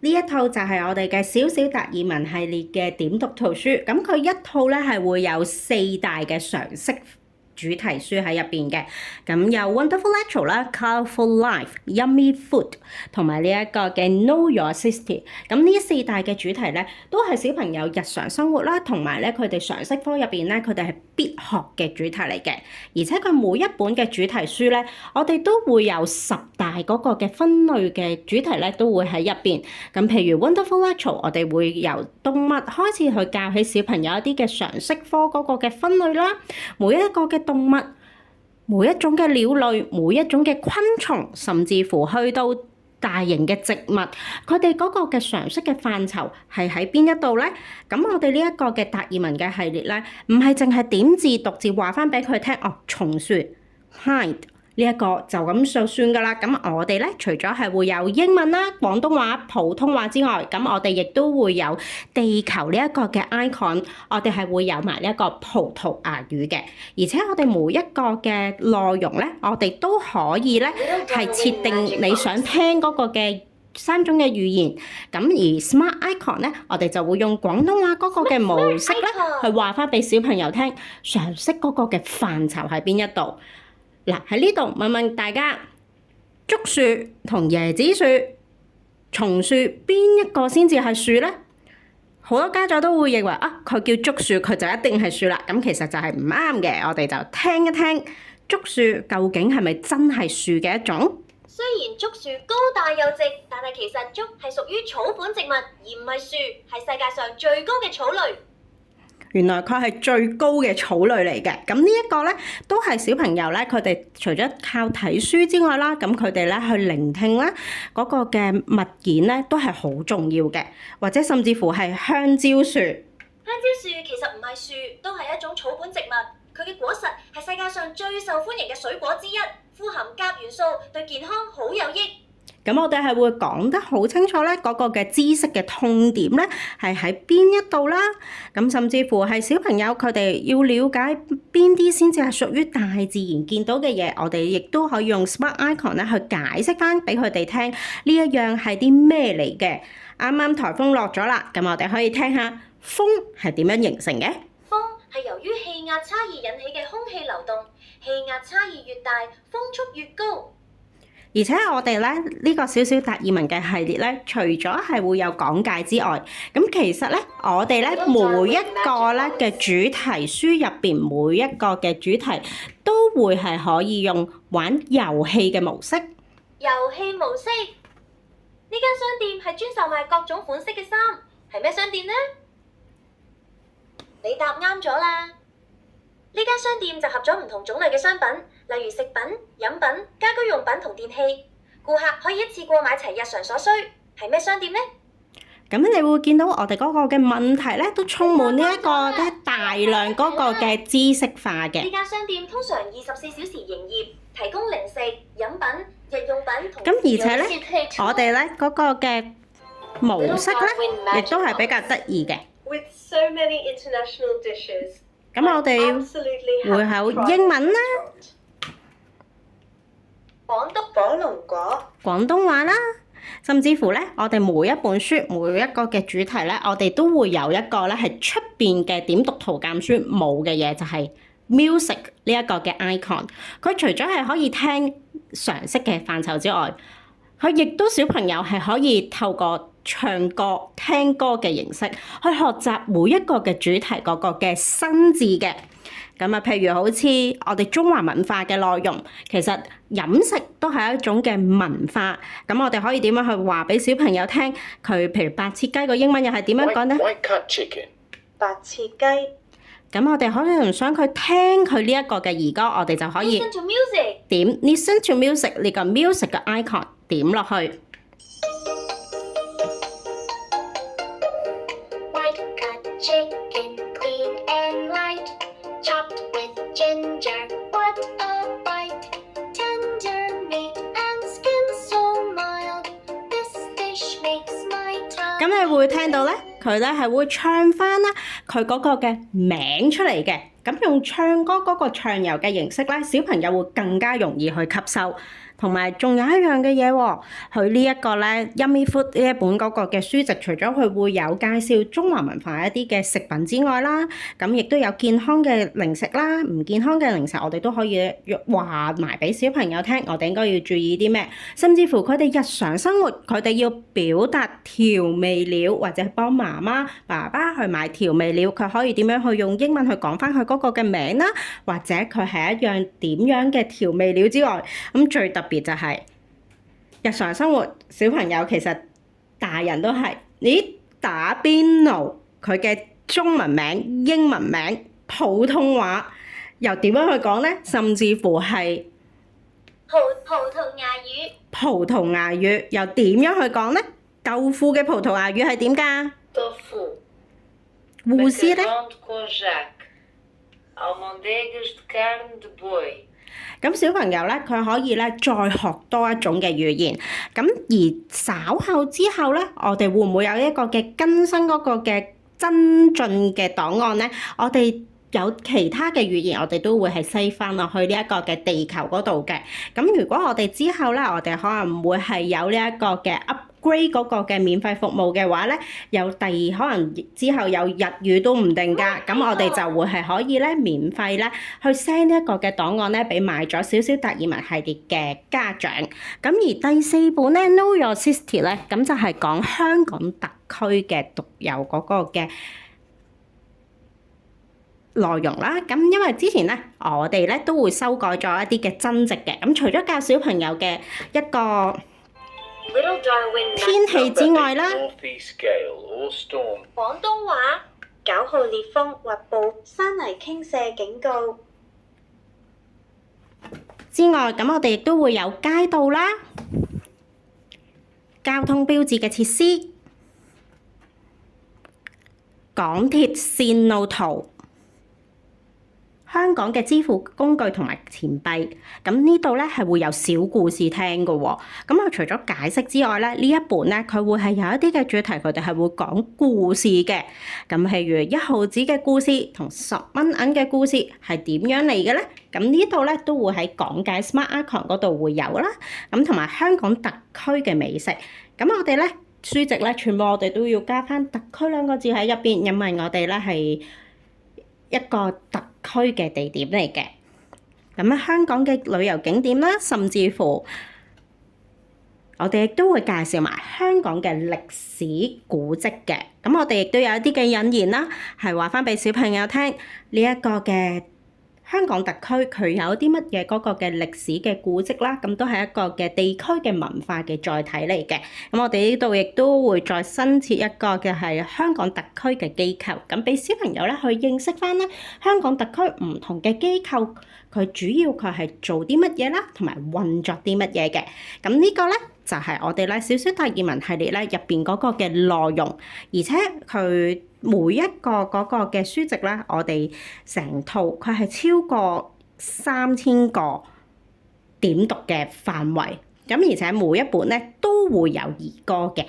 呢一套就係我哋嘅小小達爾文系列嘅點讀圖書，咁佢一套咧係會有4大嘅常識主題書喺入邊嘅，咁有 Wonderful Lecture 啦、Colourful Life、Yummy Food 同埋呢一個嘅 Know Your Sister。咁呢4大嘅主題咧，都係小朋友日常生活啦，同埋咧佢哋常識科入邊咧，佢哋係必學嘅主題嚟嘅。而且佢每一本嘅主題書咧，我哋都會有10大嗰個嘅分類嘅主題咧，都會喺入邊。咁譬如 Wonderful Lecture，我哋會由動物開始去教起小朋友一啲嘅常識科嗰個嘅分類啦，每一個嘅動物，每一種嘅鳥類，每一種嘅昆蟲，甚至乎去到大型嘅植物，佢哋嗰個嘅常識嘅範疇係喺邊一度咧？咁我哋呢一個嘅達爾文嘅系列咧，唔係淨係點字讀字話翻俾佢聽，哦，松樹 hide。呢一個就咁就算㗎啦。咁我哋咧，除咗係會有英文啦、廣東話、普通話之外，咁我哋亦都會有地球呢一個嘅 icon，我哋係會有埋呢一個葡萄牙語嘅。而且我哋每一個嘅內容咧，我哋都可以咧係設定你想聽嗰個嘅3種嘅語言。咁而 Smart Icon 咧，我哋就會用廣東話嗰個嘅模式咧，去話翻俾小朋友聽常識嗰個嘅範疇喺邊一度。嗱，喺呢度問問大家，竹樹同椰子樹、松樹邊一個先至係樹咧？好多家長都會認為啊，佢叫竹樹，佢就一定係樹啦。咁其實就係唔啱嘅。我哋就聽一聽竹樹究竟係咪真係樹嘅一種？雖然竹樹高大又直，但係其實竹係屬於草本植物，而唔係樹，係世界上最高嘅草類。原來佢係最高嘅草類嚟嘅，咁呢一個咧都係小朋友咧，佢哋除咗靠睇書之外啦，咁佢哋咧去聆聽啦嗰個嘅物件咧都係好重要嘅，或者甚至乎係香蕉樹。香蕉樹其實唔係樹，都係一種草本植物。佢嘅果實係世界上最受歡迎嘅水果之一，富含鉀元素，對健康好有益。咁我哋係會講得好清楚咧，嗰個嘅知識嘅痛點咧係喺邊一度啦。咁甚至乎係小朋友佢哋要了解邊啲先至係屬於大自然見到嘅嘢，我哋亦都可以用 Smart Icon 咧去解釋翻俾佢哋聽呢一樣係啲咩嚟嘅。啱啱颱風落咗啦，咁我哋可以聽下風係點樣形成嘅。風係由於氣壓差異引起嘅空氣流動，氣壓差異越大，風速越高。而且我哋咧呢個小小達爾文嘅系列咧，除咗係會有講解之外，咁其實咧我哋咧每一個咧嘅主題書入邊每一個嘅主題都會係可以用玩遊戲嘅模式。遊戲模式，呢間商店係專售賣各種款式嘅衫，係咩商店呢？你答啱咗啦！呢間商店集合咗唔同種類嘅商品，例如食品、飲品、家居用品同電器。顧客可以一次過買齊日常所需，係咩商店呢？咁你會見到我哋嗰個嘅問題咧，都充滿呢一個嘅大量嗰個嘅知識化嘅。呢間商店通常24小時營業，提供零食、飲品、日用品同。咁而且咧，我哋咧嗰個嘅模式咧，亦都係比較得意嘅。With so many international dishes. 咁我哋會有英文啦、火龍果、廣東話啦，甚至乎咧，我哋每一本書每一個嘅主題咧，我哋都會有一個咧係出邊嘅點讀圖鑑書冇嘅嘢，就係 music 呢一個嘅 icon。佢除咗係可以聽常識嘅範疇之外，佢亦都小朋友係可以透過唱歌、聽歌嘅形式去學習每一個嘅主題嗰個嘅新字嘅。咁啊，譬如好似我哋中華文化嘅內容，其實飲食都係一種嘅文化。咁我哋可以點樣去話俾小朋友聽？佢譬如白切雞個英文又係點樣講咧？ White cut chicken. 白切雞。咁我哋可能想佢聽佢呢一個嘅兒歌，我哋就可以 Listen to music。點 Listen to music 呢個 music 嘅 icon 點落去。White cut chicken, clean and light, chopped with ginger, what a bite! Tender meat and skin so mild, this dish makes my tongue. 咁你會聽到咧，佢咧係會唱翻啦，佢嗰個嘅名出嚟嘅。咁用唱歌嗰個唱遊嘅形式咧，小朋友會更加容易去吸收。同埋仲有一樣嘅嘢喎，佢呢一個咧 Yummy Food 呢一本嗰個嘅書籍，除咗佢會有介紹中華文化一啲嘅食品之外啦，咁亦都有健康嘅零食啦，唔健康嘅零食我哋都可以話埋俾小朋友聽，我哋應該要注意啲咩，甚至乎佢哋日常生活佢哋要表達調味料，或者幫媽媽爸爸去買調味料，佢可以點樣去用英文去講翻佢嗰個嘅名啦，或者佢係一樣點樣嘅調味料之外，咁最特別就係日常生活小朋友其實大人都係，咦打邊爐佢嘅中文名、英文名、普通話又點樣去講咧？甚至乎係葡萄牙語，葡萄牙語又點樣去講咧？豆腐嘅葡萄牙語係點㗎？ tofu, 護師咧？ macarrão de conjac, almôndegas de carne de boi. 咁小朋友咧，佢可以咧再學多一種嘅語言。咁而稍後之後咧，我哋會唔會有一個嘅更新嗰個嘅增進嘅檔案咧？我哋有其他嘅語言，我哋都會係西翻落去呢一個嘅地球嗰度嘅。咁如果我哋之後咧，我哋可能會係有呢一個嘅 upgrade 嗰個嘅免費服務嘅話咧，有可能之後有日語都唔定㗎。咁我哋就會係可以咧免費咧去 send 呢一個嘅檔案咧俾買咗小小達爾文系列嘅家長。咁而第四本咧 Know Your City 咧，咁就係講香港特區嘅獨有嗰個嘅內容啦，咁因為之前咧，我哋咧都會修改咗一啲嘅增值嘅，咁除咗教小朋友嘅一個 Little Darwin 天氣之外啦， Northeast gale or storm. 廣東話9號烈風或暴山泥傾瀉警告。之外，咁我哋亦都會有街道啦、交通標誌嘅設施、港鐵線路圖、香港嘅支付工具同埋錢幣，咁呢度咧係會有小故事聽嘅喎。咁佢除咗解釋之外咧，呢一本咧佢會係有一啲嘅主題，佢哋係會講故事嘅。咁譬如1毫紙嘅故事同10蚊銀嘅故事係點樣嚟嘅咧？咁呢度咧都會喺講解 Smart Icon 嗰度會有啦。咁同埋香港特區嘅美食，咁我哋咧書籍咧全部我哋都要加翻特區兩個字喺入邊，因為我哋咧係一個特區嘅地點嚟嘅。咁咧香港嘅旅遊景點啦，甚至乎我哋亦都會介紹埋香港嘅歷史古蹟嘅。咁我哋亦都有一啲嘅引言啦，係話翻俾小朋友聽呢一個嘅香港特區佢有啲乜嘢嗰個嘅歷史嘅古蹟啦，咁都係一個嘅地區嘅文化嘅載體嚟嘅。咁我哋呢度亦都會再新設一個嘅係香港特區嘅機構，咁俾小朋友咧去認識翻咧香港特區唔同嘅機構，佢主要佢係做啲乜嘢啦，同埋運作啲乜嘢嘅。咁呢個咧就係我哋咧小小達爾文系列咧入邊嗰個嘅內容，而且佢每一個嗰個嘅書籍咧，我哋成套佢係超過3000個點讀嘅範圍，咁而且每一本咧都會有兒歌嘅。